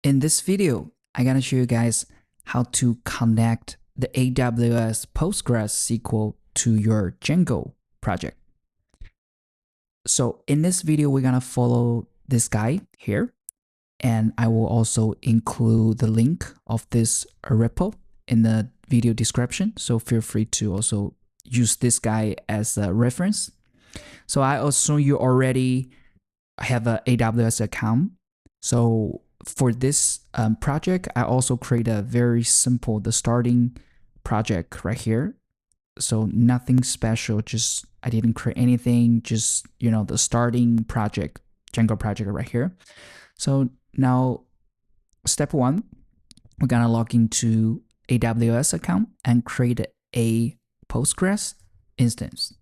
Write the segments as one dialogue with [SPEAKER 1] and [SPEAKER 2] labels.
[SPEAKER 1] In this video, I'm gonna show you guys how to connect the AWS PostgreSQL to your Django project. So in this video, we're gonna follow this guide here, and I will also include the link of this repo in the video description. So feel free to also use this guy as a reference. So I assume you already have an AWS account. So for this project, I also create a very simple, the starting project right here. So nothing special, just I didn't create anything, just, the starting project, Django project right here. So now step one, we're gonna log into AWS account and create a Postgres instance.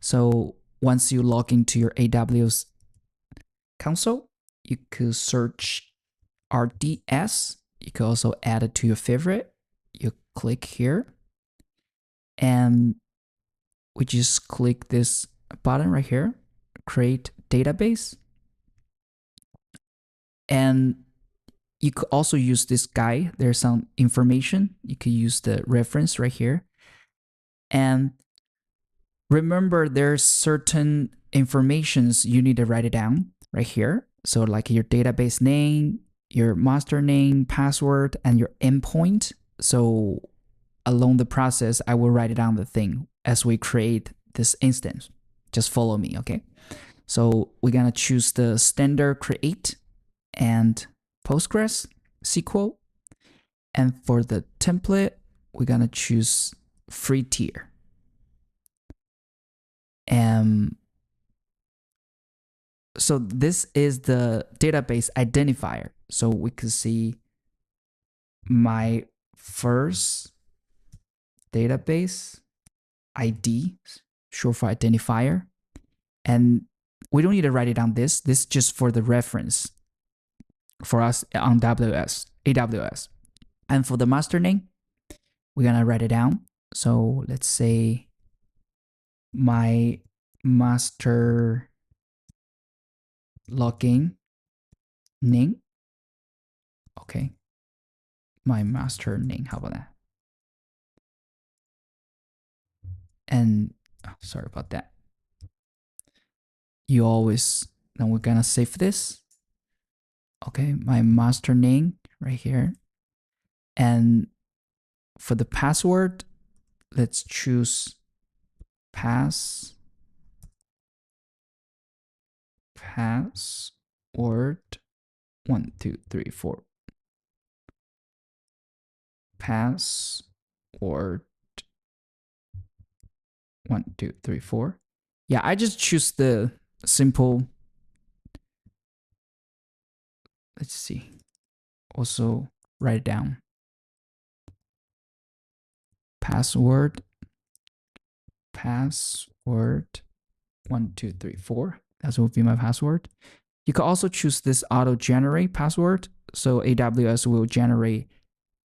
[SPEAKER 1] So once you log into your AWS console, you could search RDS. You could also add it to your favorite. You click here and we just click this button right here, create database. And you could also use this guide. There's some information. You could use the reference right here. And remember, there's certain informations you need to write it down right here. So like your database name, your master name, password, and your endpoint. So along the process, I will write it down the thing as we create this instance. Just follow me, okay? So we're gonna choose the standard create and PostgreSQL. And for the template, we're gonna choose free tier. And so this is the database identifier. So we could see my first database ID, short for identifier. And we don't need to write it down this is just for the reference for us on AWS. And for the master name, we're gonna write it down. So let's say my master login name. Okay. My master name, how about that? And sorry about that. Then we're gonna save this. Okay, my master name right here. And for the password, let's choose password 1 2 3 4. Password 1 2 3 4. Yeah, I just choose the simple. Let's see. Also write it down. Password 1 2 3 4. That will be my password. You can also choose this auto generate password. So AWS will generate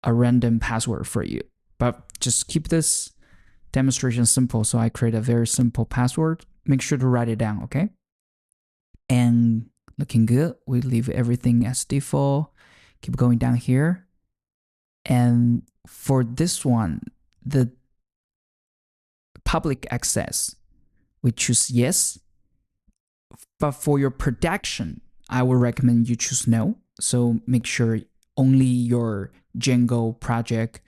[SPEAKER 1] a random password for you. But just keep this demonstration simple. So I create a very simple password. Make sure to write it down, okay? And looking good. We leave everything as default. Keep going down here. And for this one, the public access, we choose yes. But for your production, I would recommend you choose no. So make sure only your Django project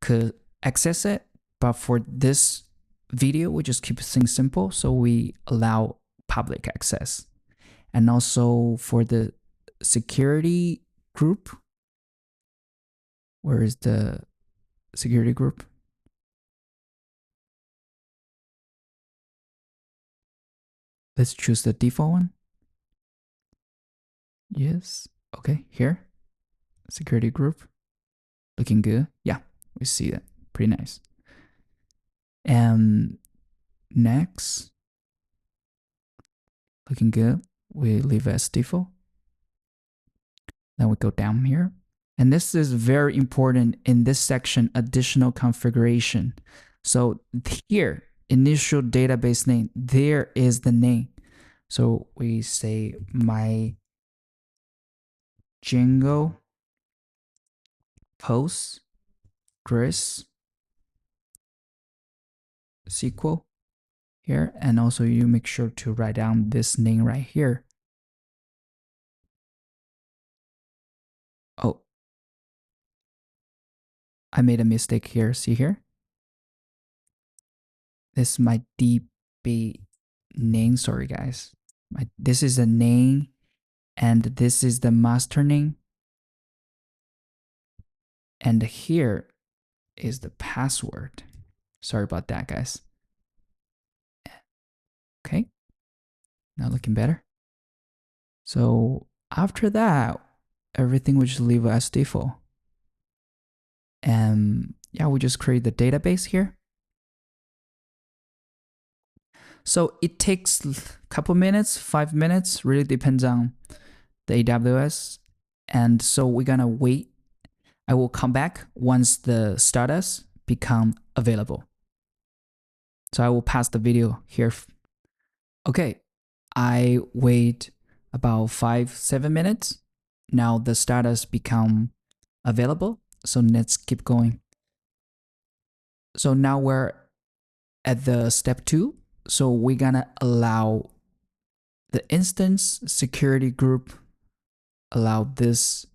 [SPEAKER 1] could access it. But for this video, we just keep things simple. So we allow public access. And also for the security group, where is the security group? Let's choose the default one. Yes. Okay, here. Security group. Looking good. Yeah, we see that. Pretty nice. And next. Looking good. We leave as default. Then we go down here. And this is very important in this section, additional configuration. So here, initial database name, there is the name. So we say my Django PostgreSQL here, and also you make sure to write down this name right here. Oh, I made a mistake here. See here? This is my DB name. Sorry, guys. This is a name, and this is the master name. And here is the password. Sorry about that, guys. Okay. Now looking better. So after that, everything will just leave as default. And yeah, we just create the database here. So it takes a couple minutes, 5 minutes, really depends on the AWS. And so we're gonna wait. I will come back once the status become available. So I will pass the video here. Okay, I wait about 5-7 minutes. Now the status become available. So let's keep going. So now we're at the step 2. So we're gonna allow the instance security group, allow this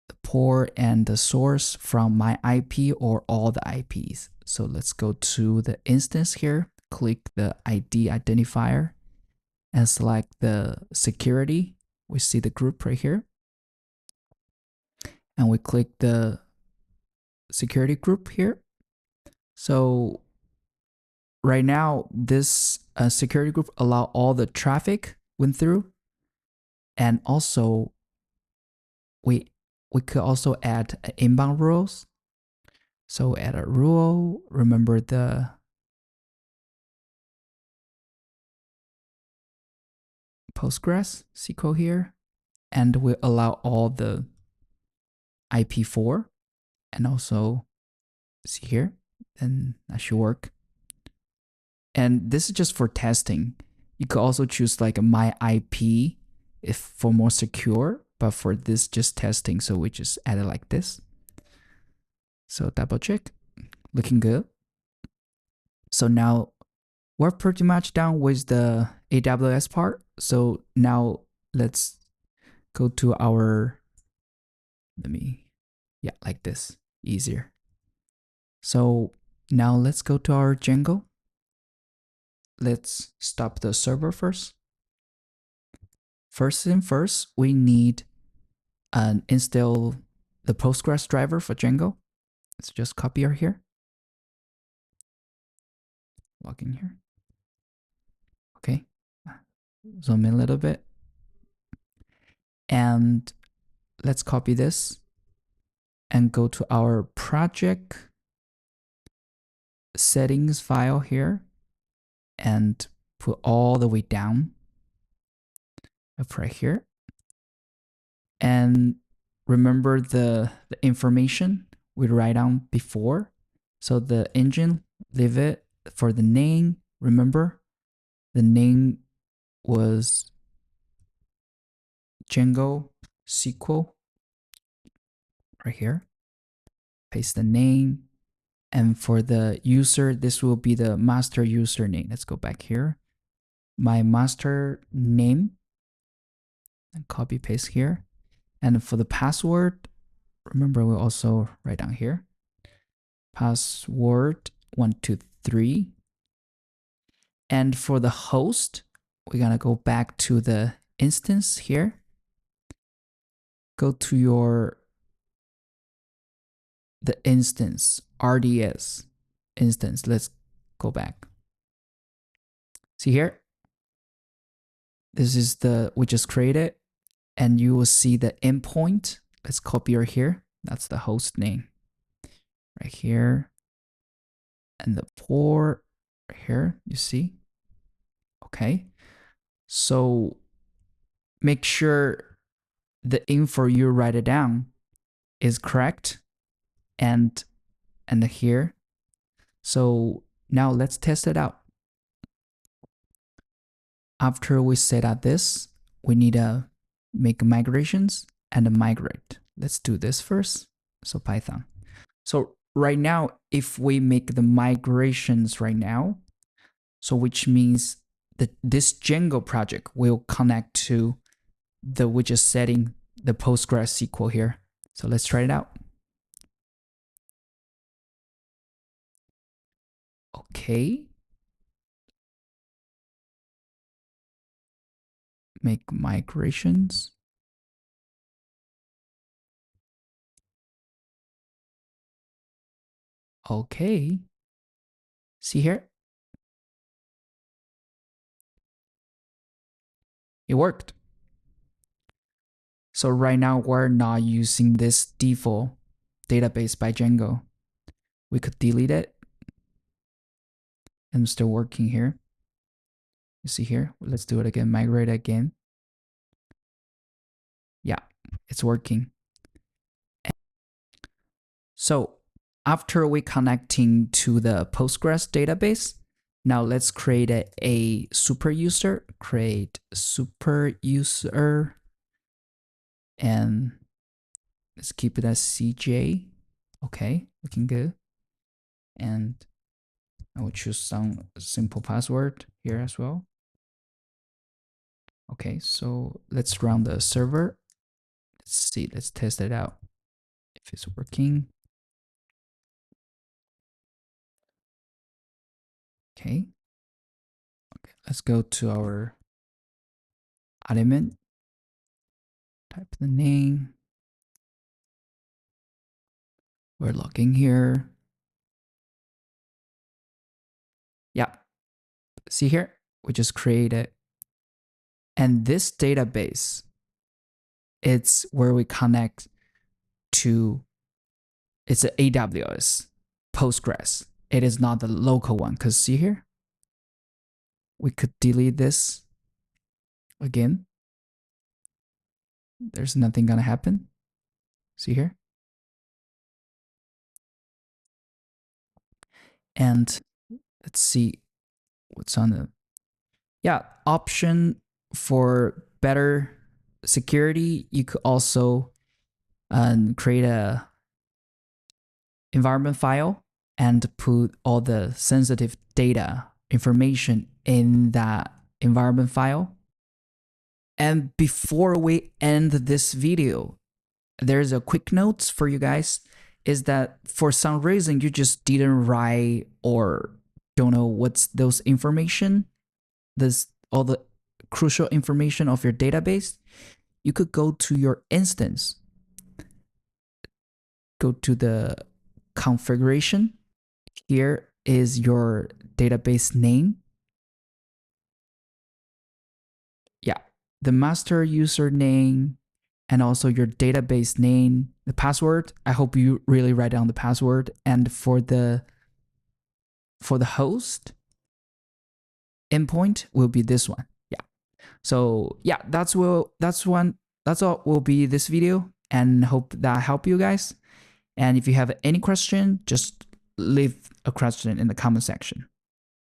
[SPEAKER 1] the port and the source from my IP or all the IPs. So let's go to the instance here, click the ID identifier and select the security. We see the group right here. And we click the security group here. So right now, this security group allow all the traffic went through. And also, we could also add inbound rules. So add a rule, remember the PostgreSQL here, and we allow all the IP4, and also see here, and that should work. And this is just for testing. You could also choose like my IP if for more secure, but for this just testing, so we just add it like this. So double check, looking good. So now we're pretty much done with the AWS part. So now let's go to our, like this, easier. So now let's go to our Django. Let's stop the server first. First thing first, we need install the Postgres driver for Django. Let's just copy her here. Log in here. Okay. Zoom in a little bit. And let's copy this and go to our project settings file here and put all the way down up right here. And remember the information we write down before. So the engine, leave it. For the name, remember the name was Django SQL right here. Paste the name. And for the user, this will be the master username. Let's go back here. My master name and copy paste here. And for the password, remember we also write down here. Password 123. And for the host, we're gonna go back to the instance here. Go to the instance, RDS instance. Let's go back. See here? This is we just created, and you will see the endpoint. Let's copy her here. That's the host name right here. And the port right here, you see? Okay. So make sure the info you write it down is correct and here. So now let's test it out. After we set up this, we need a make migrations and migrate. Let's do this first. So Python. So right now, if we make the migrations right now, so which means that this Django project will connect to the widget setting, the PostgreSQL here. So let's try it out. Okay. Make migrations. Okay. See here? It worked. So right now we're not using this default database by Django. We could delete it. I'm still working here. You see here? Let's do it again. Migrate again. Yeah, it's working. So after we connecting to the Postgres database, now let's create a super user. Create super user, and let's keep it as CJ. Okay, looking good. And I will choose some simple password here as well. Okay, so let's run the server. Let's see, let's test it out if it's working. Okay. Okay, let's go to our admin. Type the name. We're logging here. Yeah. See here? We just created. And this database, it's where we connect to, it's an AWS Postgres. It is not the local one, because see here? We could delete this again. There's nothing gonna happen. See here? And let's see what's on the, yeah, option for better security. You could also create a environment file and put all the sensitive data information in that environment file. And before we end this video, there's a quick note for you guys, is that for some reason you just didn't write or don't know what's those information, this all the crucial information of your database, you could go to your instance, go to the configuration. Here is your database name. Yeah, the master username and also your database name, the password. I hope you really write down the password. And for the host endpoint will be this one. Yeah. So yeah, that's all will be this video, and hope that help you guys. And if you have any question, just leave a question in the comment section.